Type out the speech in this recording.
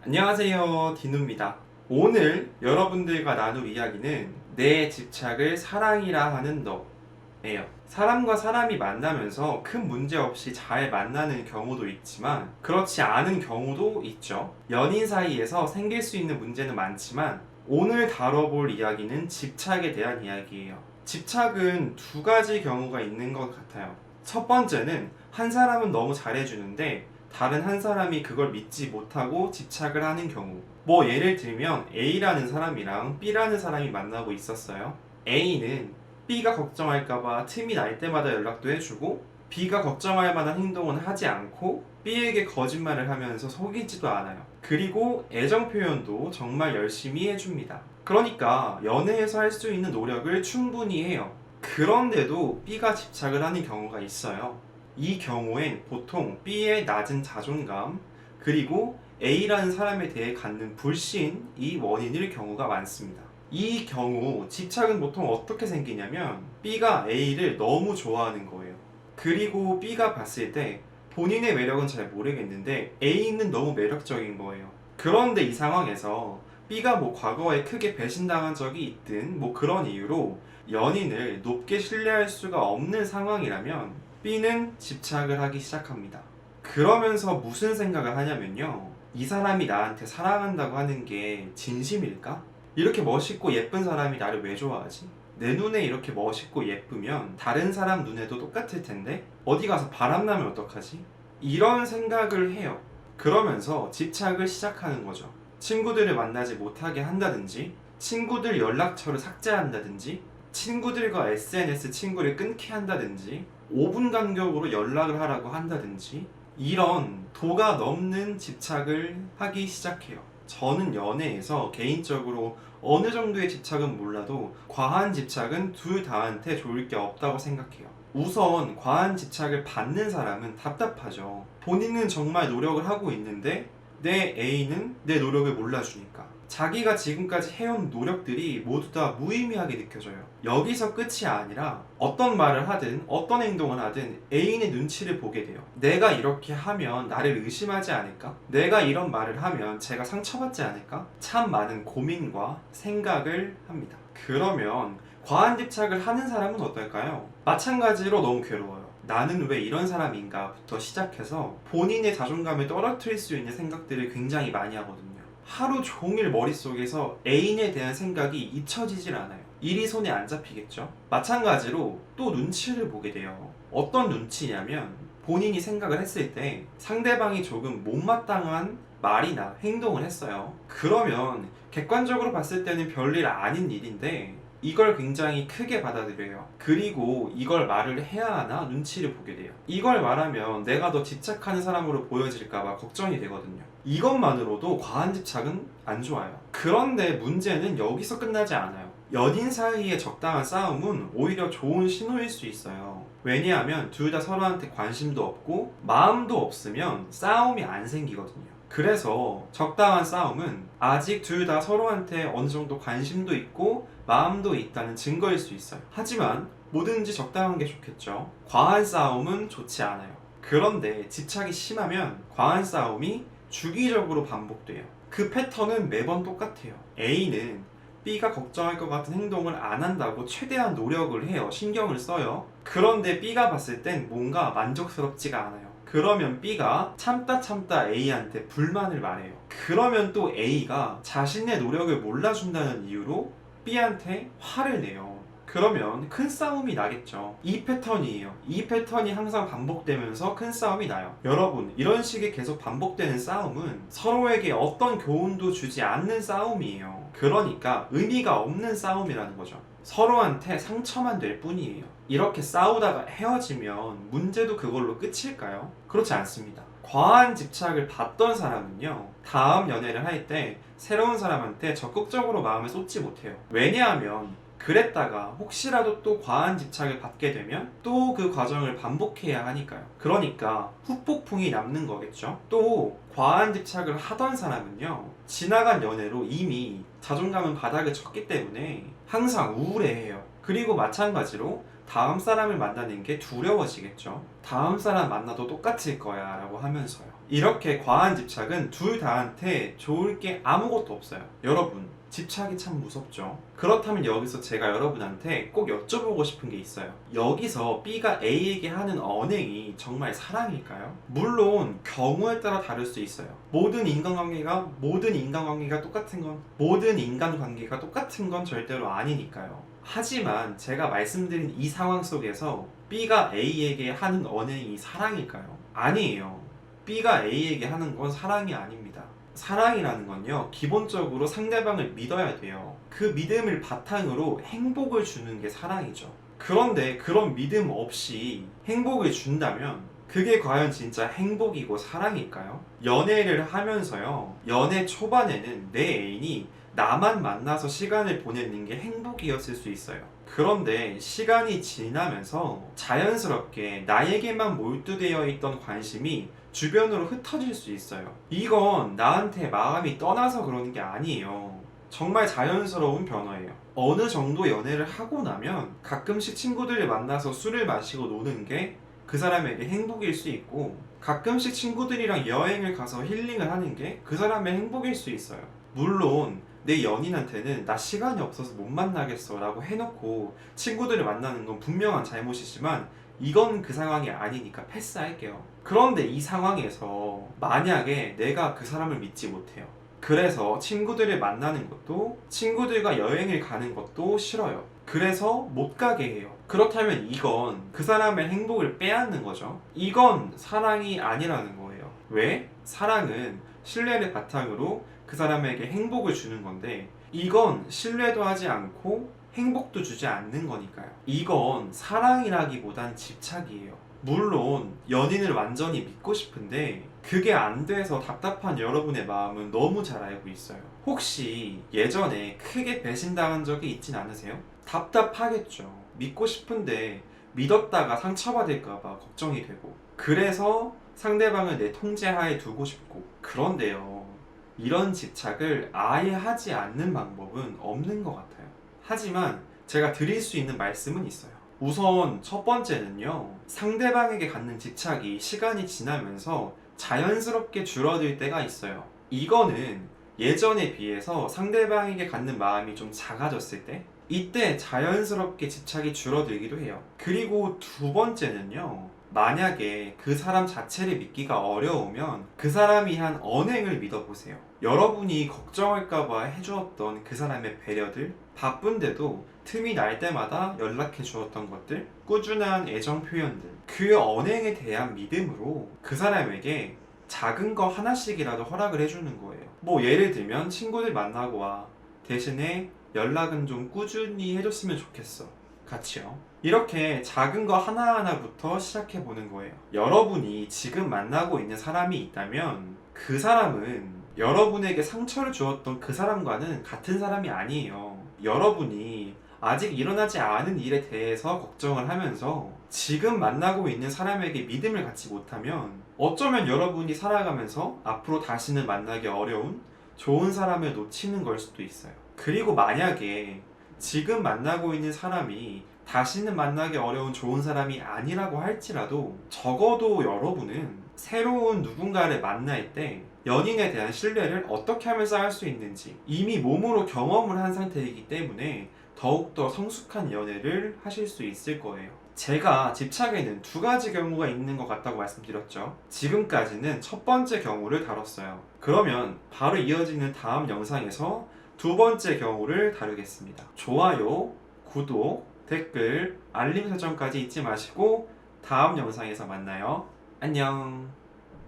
안녕하세요, 디누입니다. 오늘 여러분들과 나눌 이야기는 내 집착을 사랑이라 하는 너예요. 사람과 사람이 만나면서 큰 문제 없이 잘 만나는 경우도 있지만 그렇지 않은 경우도 있죠. 연인 사이에서 생길 수 있는 문제는 많지만 오늘 다뤄볼 이야기는 집착에 대한 이야기예요. 집착은 두 가지 경우가 있는 것 같아요. 첫 번째는 한 사람은 너무 잘해주는데 다른 한 사람이 그걸 믿지 못하고 집착을 하는 경우. 뭐 예를 들면 A라는 사람이랑 B라는 사람이 만나고 있었어요. A는 B가 걱정할까봐 틈이 날 때마다 연락도 해주고 B가 걱정할 만한 행동은 하지 않고 B에게 거짓말을 하면서 속이지도 않아요. 그리고 애정 표현도 정말 열심히 해줍니다. 그러니까 연애에서 할 수 있는 노력을 충분히 해요. 그런데도 B가 집착을 하는 경우가 있어요. 이 경우엔 보통 B의 낮은 자존감, 그리고 A라는 사람에 대해 갖는 불신이 원인일 경우가 많습니다. 이 경우 집착은 보통 어떻게 생기냐면 B가 A를 너무 좋아하는 거예요. 그리고 B가 봤을 때 본인의 매력은 잘 모르겠는데 A는 너무 매력적인 거예요. 그런데 이 상황에서 B가 뭐 과거에 크게 배신당한 적이 있든 뭐 그런 이유로 연인을 높게 신뢰할 수가 없는 상황이라면 B는 집착을 하기 시작합니다. 그러면서 무슨 생각을 하냐면요. 이 사람이 나한테 사랑한다고 하는 게 진심일까? 이렇게 멋있고 예쁜 사람이 나를 왜 좋아하지? 내 눈에 이렇게 멋있고 예쁘면 다른 사람 눈에도 똑같을 텐데 어디 가서 바람나면 어떡하지? 이런 생각을 해요. 그러면서 집착을 시작하는 거죠. 친구들을 만나지 못하게 한다든지, 친구들 연락처를 삭제한다든지, 친구들과 SNS 친구를 끊게 한다든지, 5분 간격으로 연락을 하라고 한다든지, 이런 도가 넘는 집착을 하기 시작해요. 저는 연애에서 개인적으로 어느 정도의 집착은 몰라도 과한 집착은 둘 다한테 좋을 게 없다고 생각해요. 우선 과한 집착을 받는 사람은 답답하죠. 본인은 정말 노력을 하고 있는데 내 애인은 내 노력을 몰라주니까. 자기가 지금까지 해온 노력들이 모두 다 무의미하게 느껴져요. 여기서 끝이 아니라 어떤 말을 하든 어떤 행동을 하든 애인의 눈치를 보게 돼요. 내가 이렇게 하면 나를 의심하지 않을까? 내가 이런 말을 하면 제가 상처받지 않을까? 참 많은 고민과 생각을 합니다. 그러면 과한 집착을 하는 사람은 어떨까요? 마찬가지로 너무 괴로워요. 나는 왜 이런 사람인가 부터 시작해서 본인의 자존감을 떨어뜨릴 수 있는 생각들을 굉장히 많이 하거든요. 하루 종일 머릿속에서 애인에 대한 생각이 잊혀지질 않아요. 일이 손에 안 잡히겠죠? 마찬가지로 또 눈치를 보게 돼요. 어떤 눈치냐면 본인이 생각을 했을 때 상대방이 조금 못마땅한 말이나 행동을 했어요. 그러면 객관적으로 봤을 때는 별일 아닌 일인데 이걸 굉장히 크게 받아들여요. 그리고 이걸 말을 해야 하나 눈치를 보게 돼요. 이걸 말하면 내가 더 집착하는 사람으로 보여질까봐 걱정이 되거든요. 이것만으로도 과한 집착은 안 좋아요. 그런데 문제는 여기서 끝나지 않아요. 연인 사이의 적당한 싸움은 오히려 좋은 신호일 수 있어요. 왜냐하면 둘 다 서로한테 관심도 없고 마음도 없으면 싸움이 안 생기거든요. 그래서 적당한 싸움은 아직 둘 다 서로한테 어느 정도 관심도 있고 마음도 있다는 증거일 수 있어요. 하지만 뭐든지 적당한 게 좋겠죠. 과한 싸움은 좋지 않아요. 그런데 집착이 심하면 과한 싸움이 주기적으로 반복돼요. 그 패턴은 매번 똑같아요. A는 B가 걱정할 것 같은 행동을 안 한다고 최대한 노력을 해요. 신경을 써요. 그런데 B가 봤을 땐 뭔가 만족스럽지가 않아요. 그러면 B가 참다 A한테 불만을 말해요. 그러면 또 A가 자신의 노력을 몰라준다는 이유로 B한테 화를 내요. 그러면 큰 싸움이 나겠죠. 이 패턴이에요. 이 패턴이 항상 반복되면서 큰 싸움이 나요. 여러분, 이런 식의 계속 반복되는 싸움은 서로에게 어떤 교훈도 주지 않는 싸움이에요. 그러니까 의미가 없는 싸움이라는 거죠. 서로한테 상처만 될 뿐이에요. 이렇게 싸우다가 헤어지면 문제도 그걸로 끝일까요? 그렇지 않습니다. 과한 집착을 받던 사람은요, 다음 연애를 할 때 새로운 사람한테 적극적으로 마음을 쏟지 못해요. 왜냐하면 그랬다가 혹시라도 또 과한 집착을 받게 되면 또 그 과정을 반복해야 하니까요. 그러니까 후폭풍이 남는 거겠죠. 또 과한 집착을 하던 사람은요, 지나간 연애로 이미 자존감은 바닥을 쳤기 때문에 항상 우울해해요. 그리고 마찬가지로 다음 사람을 만나는 게 두려워지겠죠. 다음 사람 만나도 똑같을 거야 라고 하면서요. 이렇게 과한 집착은 둘 다한테 좋을 게 아무것도 없어요. 여러분, 집착이 참 무섭죠. 그렇다면 여기서 제가 여러분한테 꼭 여쭤보고 싶은 게 있어요. 여기서 B가 A에게 하는 언행이 정말 사랑일까요? 물론 경우에 따라 다를 수 있어요. 모든 인간관계가 똑같은 건 절대로 아니니까요. 하지만 제가 말씀드린 이 상황 속에서 B가 A에게 하는 언행이 사랑일까요? 아니에요. B가 A에게 하는 건 사랑이 아닙니다. 사랑이라는 건요, 기본적으로 상대방을 믿어야 돼요. 그 믿음을 바탕으로 행복을 주는 게 사랑이죠. 그런데 그런 믿음 없이 행복을 준다면 그게 과연 진짜 행복이고 사랑일까요? 연애를 하면서요, 연애 초반에는 내 애인이 나만 만나서 시간을 보내는 게 행복이었을 수 있어요. 그런데 시간이 지나면서 자연스럽게 나에게만 몰두되어 있던 관심이 주변으로 흩어질 수 있어요. 이건 나한테 마음이 떠나서 그러는 게 아니에요. 정말 자연스러운 변화예요. 어느 정도 연애를 하고 나면 가끔씩 친구들을 만나서 술을 마시고 노는 게 그 사람에게 행복일 수 있고, 가끔씩 친구들이랑 여행을 가서 힐링을 하는 게 그 사람의 행복일 수 있어요. 물론 내 연인한테는 나 시간이 없어서 못 만나겠어 라고 해놓고 친구들을 만나는 건 분명한 잘못이지만 이건 그 상황이 아니니까 패스할게요. 그런데 이 상황에서 만약에 내가 그 사람을 믿지 못해요. 그래서 친구들을 만나는 것도, 친구들과 여행을 가는 것도 싫어요. 그래서 못 가게 해요. 그렇다면 이건 그 사람의 행복을 빼앗는 거죠. 이건 사랑이 아니라는 거예요. 왜? 사랑은 신뢰를 바탕으로 그 사람에게 행복을 주는 건데, 이건 신뢰도 하지 않고 행복도 주지 않는 거니까요. 이건 사랑이라기보단 집착이에요. 물론 연인을 완전히 믿고 싶은데 그게 안 돼서 답답한 여러분의 마음은 너무 잘 알고 있어요. 혹시 예전에 크게 배신당한 적이 있진 않으세요? 답답하겠죠. 믿고 싶은데 믿었다가 상처받을까봐 걱정이 되고, 그래서 상대방을 내 통제하에 두고 싶고. 그런데요, 이런 집착을 아예 하지 않는 방법은 없는 것 같아요. 하지만 제가 드릴 수 있는 말씀은 있어요. 우선 첫 번째는요, 상대방에게 갖는 집착이 시간이 지나면서 자연스럽게 줄어들 때가 있어요. 이거는 예전에 비해서 상대방에게 갖는 마음이 좀 작아졌을 때, 이때 자연스럽게 집착이 줄어들기도 해요. 그리고 두 번째는요, 만약에 그 사람 자체를 믿기가 어려우면 그 사람이 한 언행을 믿어보세요. 여러분이 걱정할까봐 해주었던 그 사람의 배려들, 바쁜데도 틈이 날 때마다 연락해 주었던 것들, 꾸준한 애정 표현들, 그 언행에 대한 믿음으로 그 사람에게 작은 거 하나씩이라도 허락을 해주는 거예요. 뭐 예를 들면 친구들 만나고 와, 대신에 연락은 좀 꾸준히 해줬으면 좋겠어, 같이요. 이렇게 작은 거 하나하나부터 시작해 보는 거예요. 여러분이 지금 만나고 있는 사람이 있다면 그 사람은 여러분에게 상처를 주었던 그 사람과는 같은 사람이 아니에요. 여러분이 아직 일어나지 않은 일에 대해서 걱정을 하면서 지금 만나고 있는 사람에게 믿음을 갖지 못하면 어쩌면 여러분이 살아가면서 앞으로 다시는 만나기 어려운 좋은 사람을 놓치는 걸 수도 있어요. 그리고 만약에 지금 만나고 있는 사람이 다시는 만나기 어려운 좋은 사람이 아니라고 할지라도 적어도 여러분은 새로운 누군가를 만날 때 연인에 대한 신뢰를 어떻게 하면 쌓을 수 있는지 이미 몸으로 경험을 한 상태이기 때문에 더욱더 성숙한 연애를 하실 수 있을 거예요. 제가 집착에는 두 가지 경우가 있는 것 같다고 말씀드렸죠. 지금까지는 첫 번째 경우를 다뤘어요. 그러면 바로 이어지는 다음 영상에서 두 번째 경우를 다루겠습니다. 좋아요, 구독, 댓글, 알림 설정까지 잊지 마시고 다음 영상에서 만나요. 안녕.